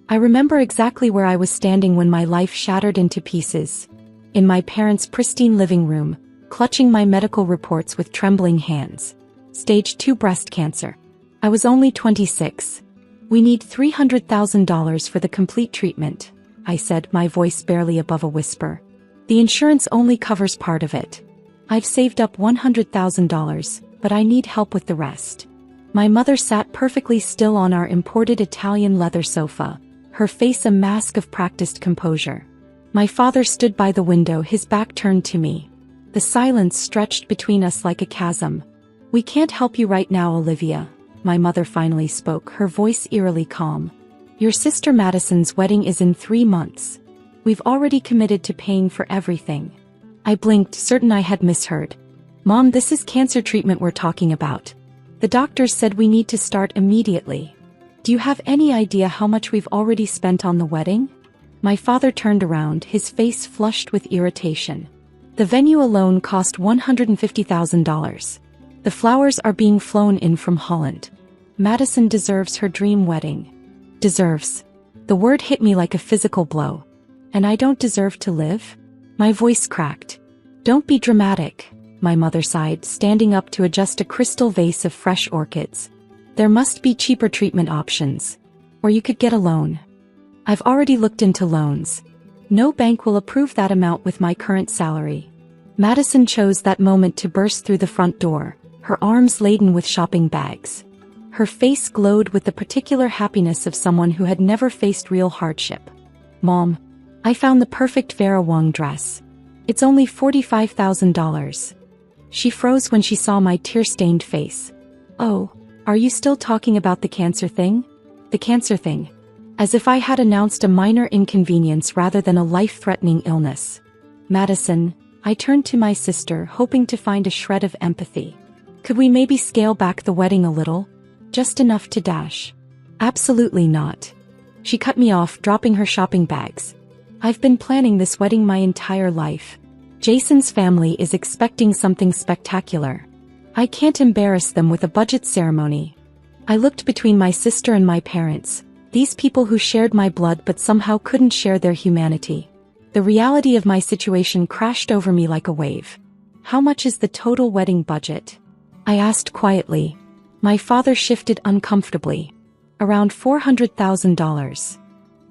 I remember exactly where I was standing when my life shattered into pieces. In my parents' pristine living room, clutching my medical reports with trembling hands. Stage 2 breast cancer. I was only 26. We need $300,000 for the complete treatment, I said, my voice barely above a whisper. The insurance only covers part of it. I've saved up $100,000, but I need help with the rest. My mother sat perfectly still on our imported Italian leather sofa, her face a mask of practiced composure. My father stood by the window, his back turned to me. The silence stretched between us like a chasm. "We can't help you right now, Olivia," my mother finally spoke, her voice eerily calm. "Your sister Madison's wedding is in 3 months. We've already committed to paying for everything." I blinked, certain I had misheard. "Mom, this is cancer treatment we're talking about. The doctors said we need to start immediately. Do you have any idea how much we've already spent on the wedding?" My father turned around, his face flushed with irritation. "The venue alone cost $150,000. The flowers are being flown in from Holland. Madison deserves her dream wedding." Deserves. The word hit me like a physical blow. And I don't deserve to live? My voice cracked. "Don't be dramatic," my mother sighed, standing up to adjust a crystal vase of fresh orchids. "There must be cheaper treatment options. Or you could get a loan." "I've already looked into loans. No bank will approve that amount with my current salary." Madison chose that moment to burst through the front door, her arms laden with shopping bags. Her face glowed with the particular happiness of someone who had never faced real hardship. "Mom, I found the perfect Vera Wang dress. It's only $45,000. She froze when she saw my tear-stained face. "Oh, are you still talking about the cancer thing?" "The cancer thing." As if I had announced a minor inconvenience rather than a life-threatening illness. "Madison," I turned to my sister, hoping to find a shred of empathy. "Could we maybe scale back the wedding a little? Just enough to dash." "Absolutely not." She cut me off, dropping her shopping bags. "I've been planning this wedding my entire life. Jason's family is expecting something spectacular. I can't embarrass them with a budget ceremony." I looked between my sister and my parents, these people who shared my blood but somehow couldn't share their humanity. The reality of my situation crashed over me like a wave. "How much is the total wedding budget?" I asked quietly. My father shifted uncomfortably. "Around $400,000.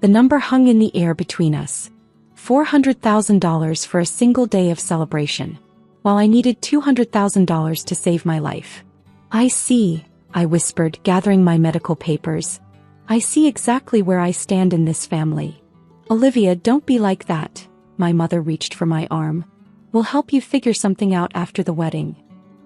The number hung in the air between us. $400,000 for a single day of celebration, while I needed $200,000 to save my life. "I see," I whispered, gathering my medical papers. "I see exactly where I stand in this family." "Olivia, don't be like that." My mother reached for my arm. "We'll help you figure something out after the wedding."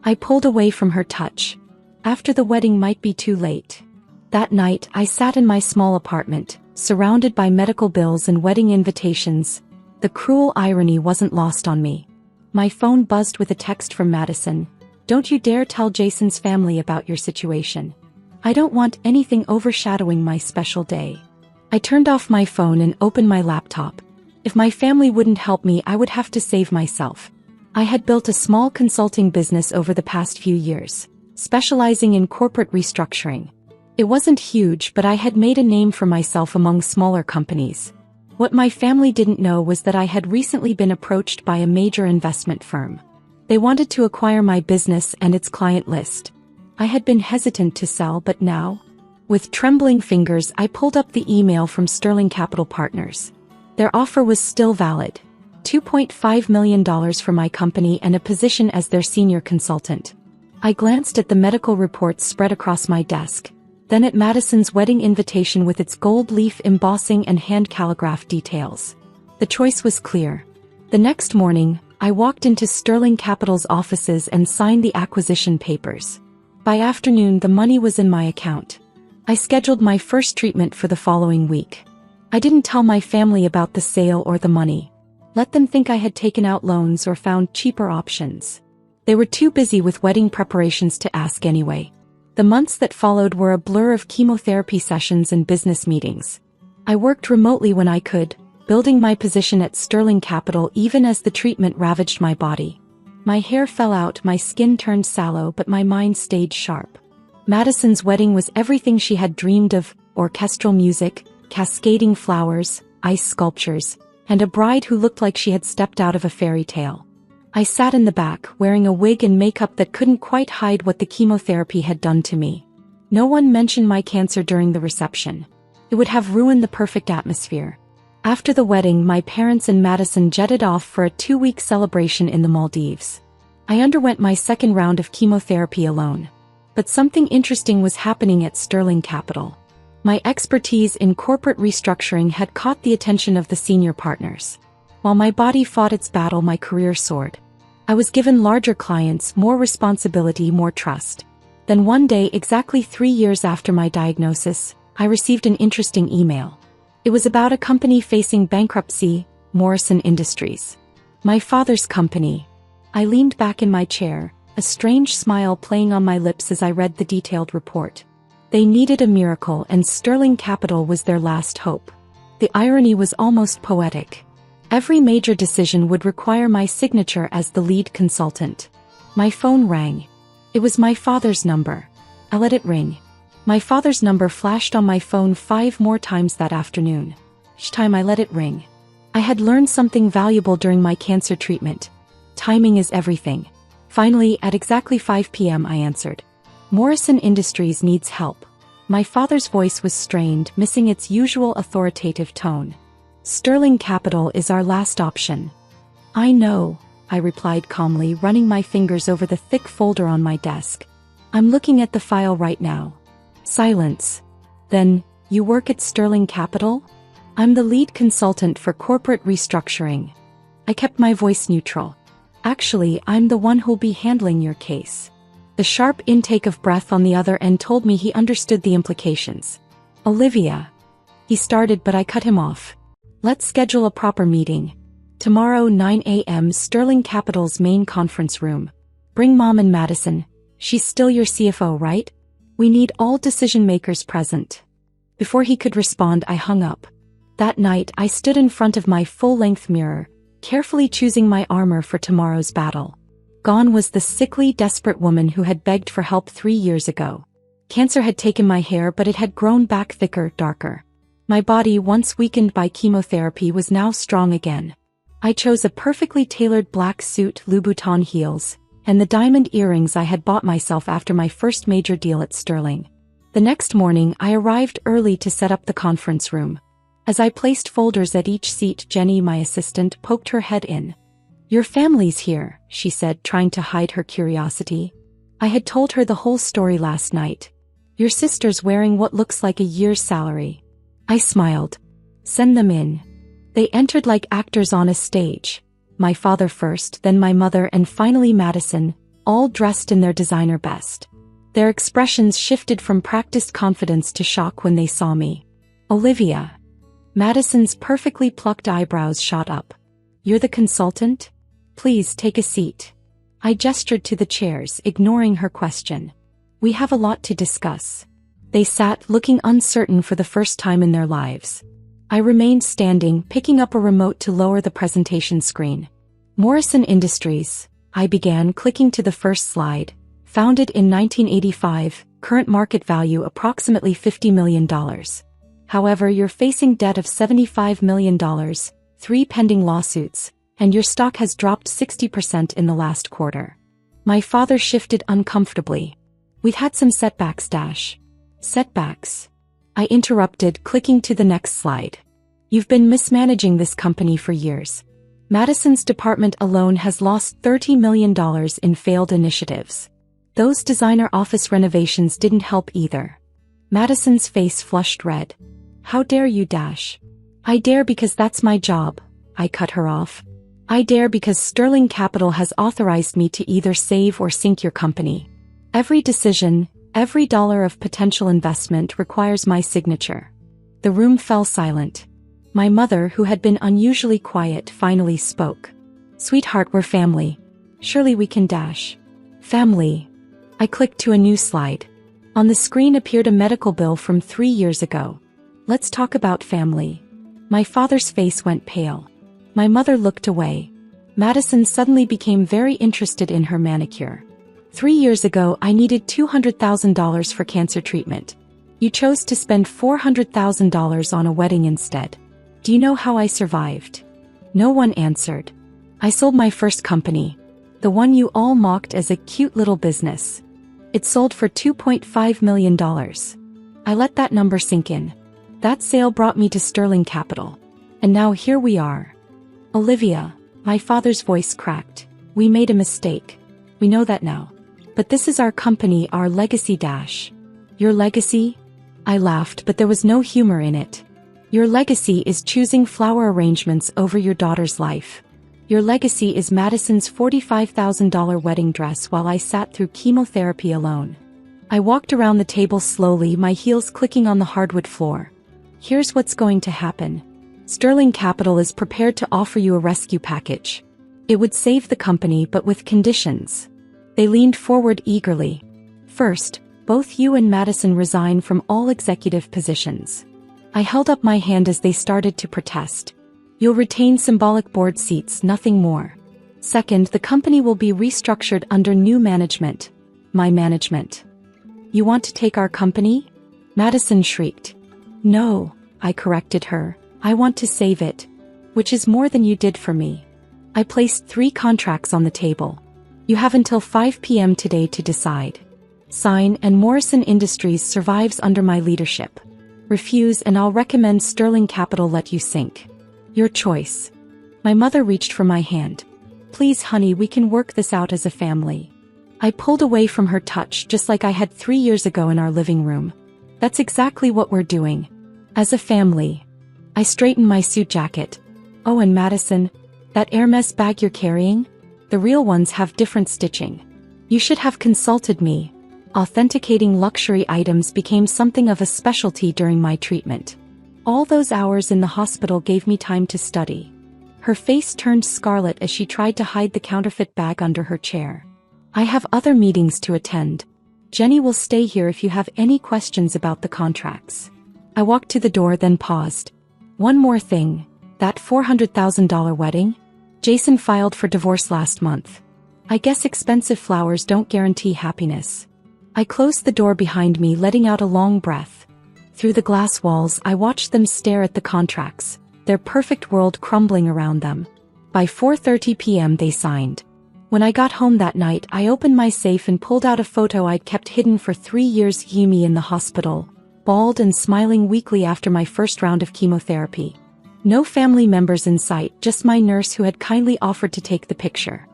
I pulled away from her touch. After the wedding might be too late. That night, I sat in my small apartment, surrounded by medical bills and wedding invitations. The cruel irony wasn't lost on me. My phone buzzed with a text from Madison. "Don't you dare tell Jason's family about your situation. I don't want anything overshadowing my special day." I turned off my phone and opened my laptop. If my family wouldn't help me, I would have to save myself. I had built a small consulting business over the past few years, specializing in corporate restructuring. It wasn't huge, but I had made a name for myself among smaller companies. What my family didn't know was that I had recently been approached by a major investment firm. They wanted to acquire my business and its client list. I had been hesitant to sell, but now, with trembling fingers, I pulled up the email from Sterling Capital Partners. Their offer was still valid. $2.5 million for my company and a position as their senior consultant. I glanced at the medical reports spread across my desk, then at Madison's wedding invitation with its gold leaf embossing and hand calligraphed details. The choice was clear. The next morning, I walked into Sterling Capital's offices and signed the acquisition papers. By afternoon, the money was in my account. I scheduled my first treatment for the following week. I didn't tell my family about the sale or the money. Let them think I had taken out loans or found cheaper options. They were too busy with wedding preparations to ask anyway. The months that followed were a blur of chemotherapy sessions and business meetings. I worked remotely when I could, building my position at Sterling Capital even as the treatment ravaged my body. My hair fell out, my skin turned sallow, but my mind stayed sharp. Madison's wedding was everything she had dreamed of: orchestral music, cascading flowers, ice sculptures, and a bride who looked like she had stepped out of a fairy tale. I sat in the back, wearing a wig and makeup that couldn't quite hide what the chemotherapy had done to me. No one mentioned my cancer during the reception. It would have ruined the perfect atmosphere. After the wedding, my parents and Madison jetted off for a 2-week celebration in the Maldives. I underwent my second round of chemotherapy alone. But something interesting was happening at Sterling Capital. My expertise in corporate restructuring had caught the attention of the senior partners. While my body fought its battle, my career soared. I was given larger clients, more responsibility, more trust. Then one day, exactly 3 years after my diagnosis, I received an interesting email. It was about a company facing bankruptcy, Morrison Industries. My father's company. I leaned back in my chair, a strange smile playing on my lips as I read the detailed report. They needed a miracle, and Sterling Capital was their last hope. The irony was almost poetic. Every major decision would require my signature as the lead consultant. My phone rang. It was my father's number. I let it ring. My father's number flashed on my phone 5 more times that afternoon. Each time I let it ring. I had learned something valuable during my cancer treatment. Timing is everything. Finally, at exactly 5 p.m. I answered. Morrison Industries needs help. My father's voice was strained, missing its usual authoritative tone. Sterling Capital is our last option. I know, I replied calmly, running my fingers over the thick folder on my desk. I'm looking at the file right now. Silence. Then, you work at Sterling Capital? I'm the lead consultant for corporate restructuring. I kept my voice neutral. Actually, I'm the one who'll be handling your case. The sharp intake of breath on the other end told me he understood the implications. Olivia. He started, but I cut him off. Let's schedule a proper meeting. Tomorrow 9 a.m. Sterling Capital's main conference room. Bring Mom and Madison. She's still your CFO, right? We need all decision makers present. Before he could respond, I hung up. That night, I stood in front of my full-length mirror, carefully choosing my armor for tomorrow's battle. Gone was the sickly, desperate woman who had begged for help 3 years ago. Cancer had taken my hair, but it had grown back thicker, darker. My body, once weakened by chemotherapy, was now strong again. I chose a perfectly tailored black suit, Louboutin heels, and the diamond earrings I had bought myself after my first major deal at Sterling. The next morning, I arrived early to set up the conference room. As I placed folders at each seat, Jenny, my assistant, poked her head in. Your family's here, she said, trying to hide her curiosity. I had told her the whole story last night. Your sister's wearing what looks like a year's salary. I smiled. Send them in. They entered like actors on a stage. My father first, then my mother, and finally Madison, all dressed in their designer best. Their expressions shifted from practiced confidence to shock when they saw me. Olivia. Madison's perfectly plucked eyebrows shot up. You're the consultant? Please take a seat. I gestured to the chairs, ignoring her question. We have a lot to discuss. They sat, looking uncertain for the first time in their lives. I remained standing, picking up a remote to lower the presentation screen. Morrison Industries, I began, clicking to the first slide. Founded in 1985, current market value approximately $50 million. However, you're facing debt of $75 million, 3 pending lawsuits, and your stock has dropped 60% in the last quarter. My father shifted uncomfortably. We've had some setbacks, Setbacks? I interrupted, clicking to the next slide. You've been mismanaging this company for years. Madison's department alone has lost $30 million in failed initiatives. Those designer office renovations didn't help either. Madison's face flushed red. How dare you, I dare because that's my job. I cut her off. I dare because Sterling Capital has authorized me to either save or sink your company. Every decision, every dollar of potential investment requires my signature. The room fell silent. My mother, who had been unusually quiet, finally spoke. Sweetheart, we're family. Surely we can Family. I clicked to a new slide. On the screen appeared a medical bill from 3 years ago. Let's talk about family. My father's face went pale. My mother looked away. Madison suddenly became very interested in her manicure. 3 years ago, I needed $200,000 for cancer treatment. You chose to spend $400,000 on a wedding instead. Do you know how I survived? No one answered. I sold my first company, the one you all mocked as a cute little business. It sold for $2.5 million. I let that number sink in. That sale brought me to Sterling Capital. And now here we are. Olivia, my father's voice cracked. We made a mistake. We know that now. But this is our company, our legacy dash. Your legacy? I laughed, but there was no humor in it. Your legacy is choosing flower arrangements over your daughter's life. Your legacy is Madison's $45,000 wedding dress while I sat through chemotherapy alone. I walked around the table slowly, my heels clicking on the hardwood floor. Here's what's going to happen. Sterling Capital is prepared to offer you a rescue package. It would save the company, but with conditions. They leaned forward eagerly. First, both you and Madison resign from all executive positions. I held up my hand as they started to protest. You'll retain symbolic board seats, nothing more. Second, the company will be restructured under new management. My management. You want to take our company? Madison shrieked. No, I corrected her. I want to save it. Which is more than you did for me. I placed 3 contracts on the table. You have until 5 p.m. today to decide. Sign, and Morrison Industries survives under my leadership. Refuse and I'll recommend Sterling Capital let you sink. Your choice. My mother reached for my hand. Please, honey, we can work this out as a family. I pulled away from her touch just like I had 3 years ago in our living room. That's exactly what we're doing. As a family. I straightened my suit jacket. Oh, and Madison, that Hermes bag you're carrying? The real ones have different stitching. You should have consulted me. Authenticating luxury items became something of a specialty during my treatment. All those hours in the hospital gave me time to study. Her face turned scarlet as she tried to hide the counterfeit bag under her chair. I have other meetings to attend. Jenny will stay here if you have any questions about the contracts. I walked to the door, then paused. One more thing. That $400,000 wedding? Jason filed for divorce last month. I guess expensive flowers don't guarantee happiness. I closed the door behind me, letting out a long breath. Through the glass walls, I watched them stare at the contracts, their perfect world crumbling around them. By 4:30 p.m. they signed. When I got home that night, I opened my safe and pulled out a photo I'd kept hidden for 3 years. Yumi in the hospital, bald and smiling weekly after my first round of chemotherapy. No family members in sight, just my nurse who had kindly offered to take the picture.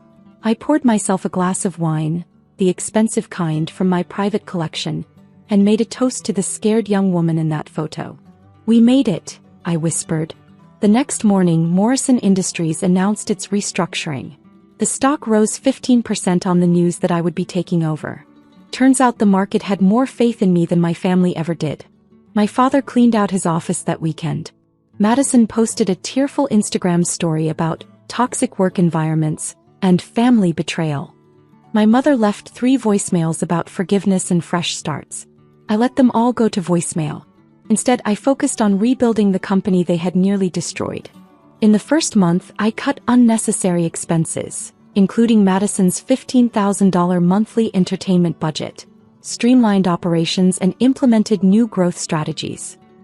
I poured myself a glass of wine, the expensive kind from my private collection, and made a toast to the scared young woman in that photo. We made it, I whispered. The next morning, Morrison Industries announced its restructuring. The stock rose 15% on the news that I would be taking over. Turns out the market had more faith in me than my family ever did. My father cleaned out his office that weekend. Madison posted a tearful Instagram story about toxic work environments and family betrayal. My mother left 3 voicemails about forgiveness and fresh starts. I let them all go to voicemail. Instead, I focused on rebuilding the company they had nearly destroyed. In the first month, I cut unnecessary expenses, including Madison's $15,000 monthly entertainment budget, streamlined operations, and implemented new growth strategies.